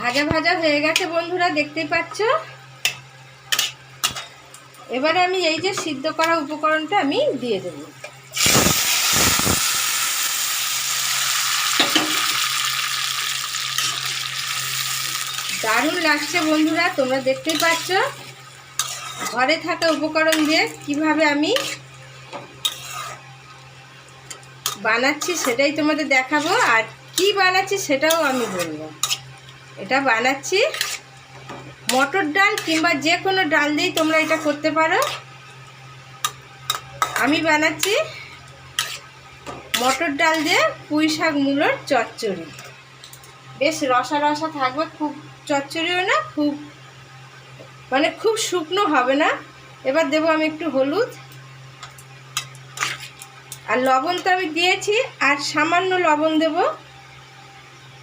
ভাজা ভাজা হয়ে গেছে বন্ধুরা, দেখতেই পাচ্ছ। এবারে আমি এই যে সিদ্ধ করা উপকরণটা আমি দিয়ে দেব। দারুণ লাগছে বন্ধুরা, তোমরা দেখতেই পাচ্ছ ঘরে থাকা উপকরণ দিয়ে কিভাবে আমি বানাচ্ছি সেটাই তোমাদের দেখাবো, আর কি বানাচ্ছি সেটাও আমি বলবো। এটা বানাচ্ছি মটর ডাল কিংবা যে কোনো ডাল দিয়েই তোমরা এটা করতে পারো। আমি বানাচ্ছি মটর ডাল দিয়ে পুঁই শাক মূলোর চচ্চড়ি। বেশ রসা রসা থাকবে, খুব চচ্চড়িও না, খুব মানে খুব শুকনো হবে না। এবার দেবো আমি একটু হলুদ, আর লবণ তো আমি দিয়েছি, আর সামান্য লবণ দেবো।